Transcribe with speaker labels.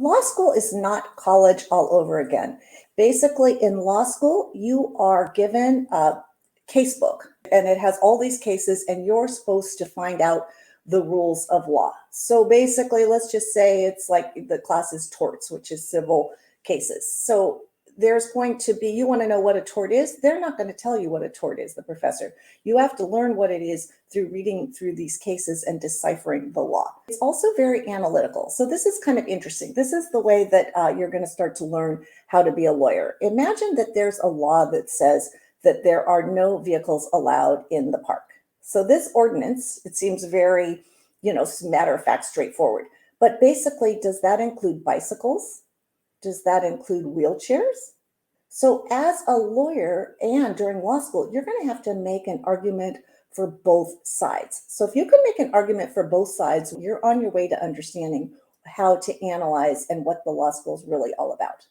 Speaker 1: Law school is not college all over again. Basically, in law school, you are given a case book and it has all these cases, and you're supposed to find out the rules of law. So basically, let's just say it's like the class is torts, which is civil cases. So there's going to be, you want to know what a tort is? They're not going to tell you what a tort is, the professor. You have to learn what it is through reading through these cases and deciphering the law. It's also very analytical. So this is kind of interesting. This is the way that you're going to start to learn how to be a lawyer. Imagine that there's a law that says that there are no vehicles allowed in the park. So this ordinance, it seems very, matter of fact, straightforward. But basically, does that include bicycles? Does that include wheelchairs? So as a lawyer and during law school, you're going to have to make an argument for both sides. So if you can make an argument for both sides, you're on your way to understanding how to analyze and what the law school is really all about.